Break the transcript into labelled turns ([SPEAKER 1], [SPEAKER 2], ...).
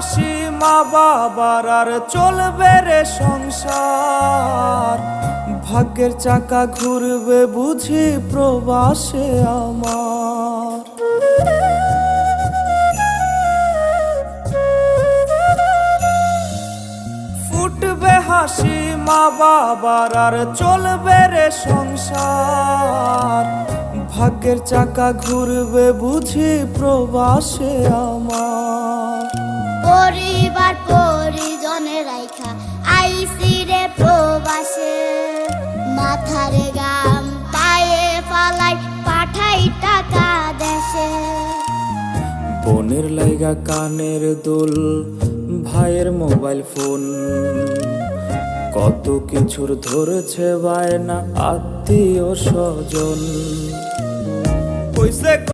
[SPEAKER 1] হাসি মা বাবার আর চলবে রে সংসার। ভাগ্যের চাকা ঘুরবে বুঝি প্রবাসে আমার। ফুটবে হাসি মা বাবার আর চলবে রে সংসার। ভাগ্যের চাকা ঘুরবে বুঝি প্রবাসে আমার।
[SPEAKER 2] পরিবার পরিজনের রাইখা আইসি রে প্রবাসে, মাথারে গাম পায়ে ফালাই পাঠাই টাকা দেশে।
[SPEAKER 1] বোনের লাইগা কানের দুল, ভাইয়ের মোবাইল ফোন, কত কিছুর ধরেছে বায়না আত্মীয় স্বজন।